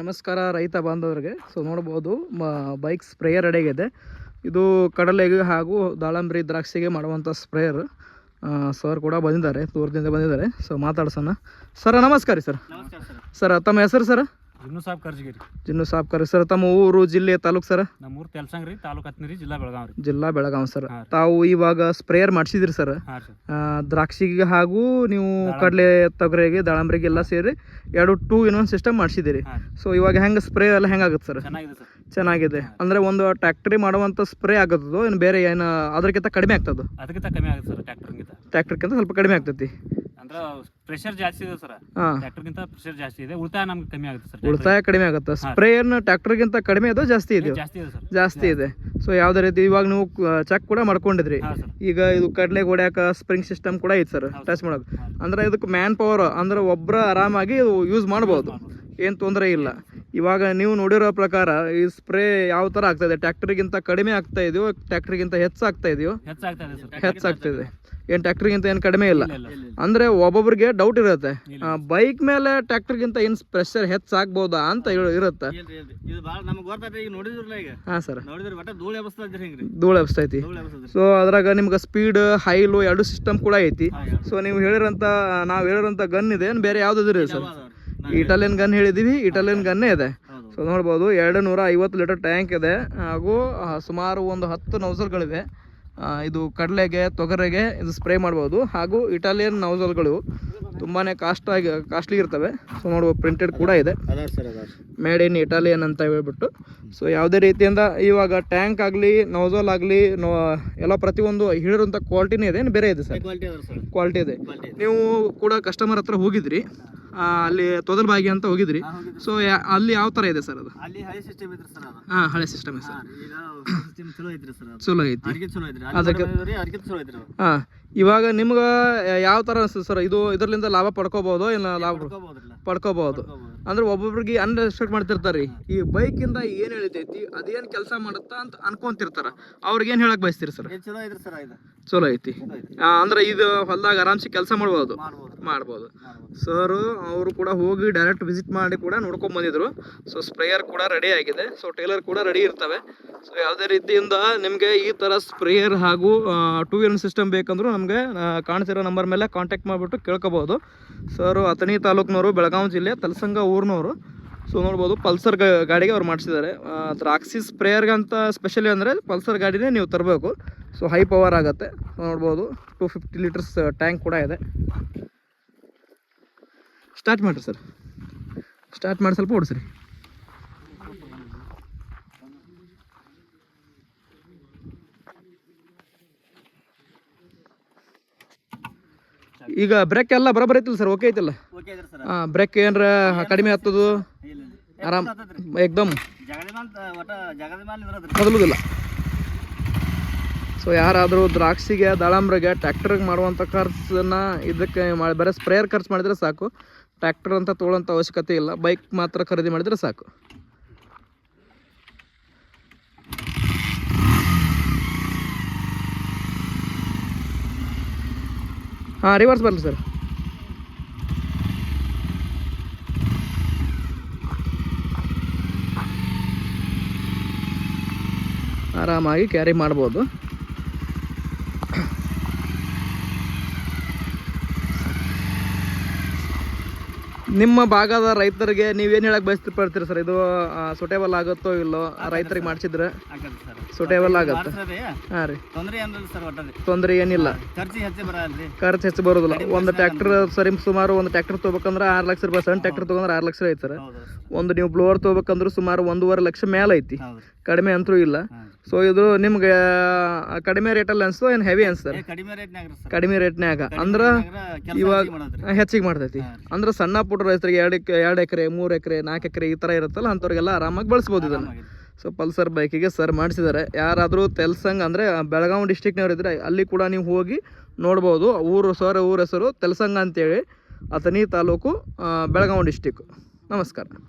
ನಮಸ್ಕಾರ ರೈತ ಬಾಂಧವರಿಗೆ. ಸೊ ನೋಡ್ಬೋದು ಬೈಕ್ ಸ್ಪ್ರೇಯರ್ ರೆಡಿಯಾಗಿದೆ. ಇದು ಕಡಲೆಗೆ ಹಾಗೂ ದಾಳಂಬ್ರಿ ದ್ರಾಕ್ಷಿಗೆ ಮಾಡುವಂಥ ಸ್ಪ್ರೇಯರ್. ಸರ್ ಕೂಡ ಬಂದಿದ್ದಾರೆ, ದೂರದಿಂದ ಬಂದಿದ್ದಾರೆ. ಸೊ ಮಾತಾಡ್ಸೋಣ. ಸರ್ ನಮಸ್ಕಾರ. ಸರ್ ಸರ್ ತಮ್ಮ ಹೆಸರು ಸರ್? ಜಿನ್ನು ಸಾಬ್ ಕರ್ಜಿಗಿರಿ. ಜಿನ್ನು ಸಾಬ್ ಕರ್ಜಿ ಸರ್. ತಮ್ಮ ಊರು, ಜಿಲ್ಲೆ, ತಾಲೂಕು ಸರ್? ನಮ್ಮೂರು ತೆಲಸಂಗ್ರಿ, ತಾಲೂಕು ಹತ್ತನೇರಿ, ಜಿಲ್ಲಾ ಬೆಳಗಾವಿ. ಜಿಲ್ಲಾ ಬೆಳಗಾವಿ ಸರ್. ತಾವು ಇವಾಗ ಸ್ಪ್ರೇಯರ್ ಮಾಡಿಸಿದ್ರಿ ಸರ್ ದ್ರಾಕ್ಷಿಗೆ ಹಾಗೂ ನೀವು ಕಡಲೆ, ತೊಗರಿಗೆ, ದಾಳಂಬ್ರಿಗೆ ಎಲ್ಲ ಸೇರಿ 2-2-in-1 ಸಿಸ್ಟಮ್ ಮಾಡಿಸಿದಿರಿ. ಸೊ ಇವಾಗ ಹೆಂಗೆ ಸ್ಪ್ರೇ ಎಲ್ಲ ಹೆಂಗಾಗುತ್ತೆ ಸರ್? ಚೆನ್ನಾಗಿದೆ. ಅಂದರೆ ಒಂದು ಟ್ಯಾಕ್ಟ್ರಿ ಮಾಡುವಂಥ ಸ್ಪ್ರೇ ಆಗುತ್ತದೋ ಏನು ಬೇರೆ ಏನು ಅದಕ್ಕಿಂತ ಕಡಿಮೆ ಆಗ್ತದೆ? ಅದಕ್ಕಿಂತ ಕಡಿಮೆ ಆಗುತ್ತೆ ಸರ್. ಟ್ಯಾಕ್ಟ್ರಿಗಿಂತ ಸ್ವಲ್ಪ ಕಡಿಮೆ ಆಗ್ತೈತಿ. ಅಂದ್ರೆ ಪ್ರೆಷರ್ ಜಾಸ್ತಿ ಇದೆ ಸರ್. ಟ್ರ್ಯಾಕ್ಟರ್ಗಿಂತ ಪ್ರೆಷರ್ ಜಾಸ್ತಿ ಇದೆ, ಉಳಿತಾಯ ನಮ್ಗೆ ಕಮ್ಮಿ ಆಗುತ್ತೆ ಸರ್. ಉಳಿತಾಯ ಕಡಿಮೆ ಆಗುತ್ತೆ. ಸ್ಪ್ರೇ ಏನು ಟ್ರ್ಯಾಕ್ಟರ್ಗಿಂತ ಕಡಿಮೆ ಇದೆ ಜಾಸ್ತಿ ಇದೆ? ಜಾಸ್ತಿ ಇದೆ. ಸೊ ಯಾವುದೇ ರೀತಿ ಇವಾಗ ನೀವು ಚೆಕ್ ಕೂಡ ಮಾಡ್ಕೊಂಡಿದ್ರಿ. ಈಗ ಇದು ಕಡಲೆ ಹೊಡ್ಯಾಕ ಸ್ಪ್ರಿಂಗ್ ಸಿಸ್ಟಮ್ ಕೂಡ ಐತೆ ಸರ್, ಟಚ್ ಮಾಡೋಕೆ. ಅಂದ್ರೆ ಇದಕ್ಕೆ ಮ್ಯಾನ್ ಪವರ್ ಅಂದ್ರೆ ಒಬ್ಬರ ಆರಾಮಾಗಿ ಯೂಸ್ ಮಾಡ್ಬೋದು, ಏನು ತೊಂದರೆ ಇಲ್ಲ. ಇವಾಗ ನೀವು ನೋಡಿರೋ ಪ್ರಕಾರ ಈ ಸ್ಪ್ರೇ ಯಾವ ಥರ ಆಗ್ತಾಯಿದೆ? ಟ್ರ್ಯಾಕ್ಟರ್ಗಿಂತ ಕಡಿಮೆ ಆಗ್ತಾ ಇದೆಯೋ, ಟ್ರ್ಯಾಕ್ಟರ್ಗಿಂತ ಹೆಚ್ಚಾಗ್ತಾ ಇದೆಯೋ? ಹೆಚ್ಚಾಗ್ತಾಯಿದೆ. ಏನು ಟ್ರ್ಯಾಕ್ಟರ್ಗಿಂತ ಏನು ಕಡಿಮೆ ಇಲ್ಲ. ಅಂದರೆ ಒಬ್ಬೊಬ್ರಿಗೆ ಡೌಟ್ ಇರುತ್ತೆ, ಬೈಕ್ ಮೇಲೆ ಟ್ರ್ಯಾಕ್ಟರ್ಗಿಂತ ಏನು ಪ್ರೆಷರ್ ಹೆಚ್ಚಾಗ್ಬೋದಾ ಅಂತ ಇರುತ್ತೆ. ಹಾಂ ಸರ್, ಧೂಳು ಎಬ್ಸ್ತೈತಿ. ಸೊ ಅದ್ರಾಗ ನಿಮ್ಗೆ ಸ್ಪೀಡ್, ಹೈ, ಲೋ 2 ಸಿಸ್ಟಮ್ ಕೂಡ ಐತಿ. ಸೊ ನೀವು ನಾವು ಹೇಳಿರೋಂಥ ಗನ್ ಇದೆ, ಬೇರೆ ಯಾವ್ದು ಇದೆ ಸರ್? ಇಟಾಲಿಯನ್ ಗನ್ ಹೇಳಿದೀವಿ, ಇಟಾಲಿಯನ್ ಗನ್ನೇ ಇದೆ. ಸೊ ನೋಡ್ಬೋದು 250 ಲೀಟರ್ ಟ್ಯಾಂಕ್ ಇದೆ, ಹಾಗೂ ಸುಮಾರು ಒಂದು 10 ನೌಸಲ್ಗಳಿವೆ. ಇದು ಕಡಲೆಗೆ, ತೊಗರೆಗೆ ಇದು ಸ್ಪ್ರೇ ಮಾಡ್ಬೋದು. ಹಾಗೂ ಇಟಾಲಿಯನ್ ನೌಸಲ್ಗಳು ತುಂಬಾ ಕಾಸ್ಟ್ಲಿ ಇರ್ತವೆ. ಸೊ ನೋಡ್ಬೋದು ಪ್ರಿಂಟೆಡ್ ಕೂಡ ಇದೆ, ಮೇಡ್ ಇನ್ ಇಟಾಲಿಯನ್ ಅಂತ ಹೇಳ್ಬಿಟ್ಟು. ಸೊ ಯಾವುದೇ ರೀತಿಯಿಂದ ಇವಾಗ ಟ್ಯಾಂಕ್ ಆಗಲಿ, ನೌಸಲ್ ಆಗಲಿ, ಎಲ್ಲ ಪ್ರತಿಯೊಂದು ಹೇಳಿರೋಂಥ ಕ್ವಾಲಿಟಿನೇ ಇದೆ. ಬೇರೆ ಇದೆ ಸರ್? ಕ್ವಾಲಿಟಿ ಇದೆ. ನೀವು ಕೂಡ ಕಸ್ಟಮರ್ ಹತ್ರ ಹೋಗಿದ್ರಿ, ಅಲ್ಲಿ ತೊದಲ್ಬಾಗಿ ಅಂತ ಹೋಗಿದ್ರಿ. ಸೊ ಅಲ್ಲಿ ಯಾವ ಥರ ಇದೆ ಸರ್ ಅದು? ಹಾಂ, ಹಳೆ ಸಿಸ್ಟಮ್ ಸರ್. ಚಲೋ ಐತಿ ಅದಕ್ಕೆ. ಹಾಂ, ಇವಾಗ ನಿಮ್ಗೆ ಯಾವ ಥರ ಅನಿಸ್ತದೆ ಸರ್? ಇದರಿಂದ ಲಾಭ ಪಡ್ಕೋಬೋದು, ಇಲ್ಲ ಲಾಭ ಪಡ್ಕೋಬೋದು? ಅಂದ್ರೆ ಒಬ್ಬೊಬ್ರಿಗೆ ಅನ್ರೆಸ್ಪೆಕ್ಟ್ ಮಾಡ್ತಿರ್ತಾರೆ, ಈ ಬೈಕಿಂದ ಏನು ಹೇಳಿತೈತಿ, ಅದೇನು ಕೆಲಸ ಮಾಡುತ್ತಾ ಅಂತ ಅನ್ಕೊಂತಿರ್ತಾರ. ಅವ್ರಿಗೆ ಏನು ಹೇಳಕ್ ಬಯಸ್ತೀರಿ ಸರ್? ಚಲೋ ಐತಿ. ಅಂದ್ರೆ ಇದು ಹೊಲದಾಗ ಆರಾಮ್ಸಿ ಕೆಲಸ ಮಾಡ್ಬೋದು. ಸರ್ ಅವರು ಕೂಡ ಹೋಗಿ ಡೈರೆಕ್ಟ್ ವಿಸಿಟ್ ಮಾಡಿ ಕೂಡ ನೋಡ್ಕೊಂಡ್ ಬಂದಿದ್ರು. ಸೊ ಸ್ಪ್ರೇಯರ್ ಕೂಡ ರೆಡಿ ಆಗಿದೆ. ಸೊ ಟೇಲರ್ ಕೂಡ ರೆಡಿ ಇರ್ತವೆ. ಸೊ ಯಾವುದೇ ರೀತಿಯಿಂದ ನಿಮಗೆ ಈ ಥರ ಸ್ಪ್ರೇಯರ್ ಹಾಗೂ 2-in ಸಿಸ್ಟಮ್ ಬೇಕಂದ್ರೂ ನಮಗೆ ಕಾಣ್ತಿರೋ ನಂಬರ್ ಮೇಲೆ ಕಾಂಟ್ಯಾಕ್ಟ್ ಮಾಡಿಬಿಟ್ಟು ಕೇಳ್ಕೊಬೋದು. ಸರ್ ಅಥಣಿ ತಾಲೂಕಿನವರು, ಬೆಳಗಾವಿ ಜಿಲ್ಲೆ, ತಲಸಂಗ ಊರಿನವರು. ಸೊ ನೋಡ್ಬೋದು ಪಲ್ಸರ್ ಗಾಡಿಗೆ ಅವ್ರು ಮಾಡಿಸಿದ್ದಾರೆ. ದ್ರಾಕ್ಷಿ ಸ್ಪ್ರೇಯರ್ಗಂತ ಸ್ಪೆಷಲಿ ಅಂದರೆ ಪಲ್ಸರ್ ಗಾಡಿನೇ ನೀವು ತರಬೇಕು. ಸೊ ಹೈ ಪವರ್ ಆಗುತ್ತೆ. ನೋಡ್ಬೋದು 250 ಲೀಟರ್ಸ್ ಟ್ಯಾಂಕ್ ಕೂಡ ಇದೆ. ಸ್ಟಾರ್ಟ್ ಮಾಡಿರಿ ಸರ್, ಸ್ಟಾರ್ಟ್ ಮಾಡಿ ಸ್ವಲ್ಪ ಓಡಿಸ್ರಿ. ಈಗ ಬ್ರೇಕ್ ಎಲ್ಲ ಬರೋಬ್ಬರ ಐತಿಲ್ಲ ಸರ್? ಓಕೆ ಐತಿಲ್ಲ? ಹಾಂ, ಬ್ರೇಕ್ ಏನಾರ ಕಡಿಮೆ ಆಗ್ತದ? ಆರಾಮ್ ಏಕ್ದಮ್ ಮೊದಲುದಿಲ್ಲ. ಸೊ ಯಾರಾದರೂ ದ್ರಾಕ್ಷಿಗೆ, ದಾಳಂಬ್ರಿಗೆ, ಟ್ರ್ಯಾಕ್ಟರ್ಗೆ ಮಾಡುವಂಥ ಖರ್ಚನ್ನ ಇದಕ್ಕೆ ಬರೀ ಸ್ಪ್ರೇಯರ್ ಖರ್ಚು ಮಾಡಿದರೆ ಸಾಕು. ಟ್ರ್ಯಾಕ್ಟರ್ ಅಂತ ತೊಗೊಳ್ಳೋಂಥ ಅವಶ್ಯಕತೆ ಇಲ್ಲ, ಬೈಕ್ ಮಾತ್ರ ಖರೀದಿ ಮಾಡಿದರೆ ಸಾಕು. ಹಾಂ, ರಿವರ್ಸ್ ಬರಲಿ ಸರ್. ಆರಾಮಾಗಿ ಕ್ಯಾರಿ ಮಾಡ್ಬೋದು. ನಿಮ್ಮ ಭಾಗದ ರೈತರಿಗೆ ನೀವೇನು ಹೇಳಕ್ಕೆ ಬಯಸ್ತಿರ್ತೀರಿ ಸರ್? ಇದು ಸೂಟೇಬಲ್ ಆಗುತ್ತೋ ಇಲ್ಲೋ? ರೈತರಿಗೆ ಮಾಡಿಸಿದ್ರೆ ಸೂಟೇಬಲ್ ಆಗುತ್ತೆ. ಹಾಂ ರೀ, ತೊಂದರೆ ಏನಿಲ್ಲ. ಖರ್ಚು ಹೆಚ್ಚು ಬರೋದಿಲ್ಲ. ಒಂದು ಟ್ರ್ಯಾಕ್ಟರ್ ಸರಿ ಸುಮಾರು ಒಂದು ಟ್ರ್ಯಾಕ್ಟರ್ ತೊಗೋಬೇಕಂದ್ರೆ 6 ಲಕ್ಷ ರೂಪಾಯಿ. ಸಣ್ಣ ಟ್ರ್ಯಾಕ್ಟರ್ ತೊಗೊಂಡ್ರೆ 6 ಲಕ್ಷ ಐತೆ ಸರ್. ಒಂದು ನೀವು ಬ್ಲೋವರ್ ತೊಗೋಬೇಕಂದ್ರೆ ಸುಮಾರು 1.5 ಲಕ್ಷ ಮೇಲೆ ಐತಿ. ಕಡಿಮೆ ಅಂತೂ ಇಲ್ಲ. ಸೊ ಇದು ನಿಮ್ಗೆ ಕಡಿಮೆ ರೇಟಲ್ಲಿ ಅನ್ಸ್ತೋ ಏನು ಹೆವಿ ಅನ್ಸ್ತದೆ? ಕಡಿಮೆ ರೇಟ್ನ್ಯಾಗ ಅಂದ್ರೆ ಇವಾಗ ಹೆಚ್ಚಿಗೆ ಮಾಡ್ತೈತಿ. ಅಂದ್ರೆ ಸಣ್ಣ ಪುಟ್ಟ ರೈತರಿಗೆ 2 ಎಕರೆ, 3 ಎಕರೆ, 4 ಎಕರೆ ಈ ಥರ ಇರುತ್ತಲ್ಲ, ಅಂಥವ್ರಿಗೆಲ್ಲ ಆರಾಮಾಗಿ ಬಳಸ್ಬೋದು ಇದನ್ನು. ಸೊ ಪಲ್ಸರ್ ಬೈಕಿಗೆ ಸರ್ ಮಾಡಿಸಿದ್ದಾರೆ. ಯಾರಾದರೂ ತೆಲಸಂಗ ಅಂದರೆ ಬೆಳಗಾವಿ ಡಿಸ್ಟಿಕ್ನವ್ರು ಇದ್ದರೆ ಅಲ್ಲಿ ಕೂಡ ನೀವು ಹೋಗಿ ನೋಡ್ಬೋದು. ಊರ ಹೆಸರು ತೆಲಸಂಗ ಅಂತೇಳಿ, ಅಥಣಿ ತಾಲೂಕು, ಬೆಳಗಾವಿ ಡಿಸ್ಟಿಕ್. ನಮಸ್ಕಾರ.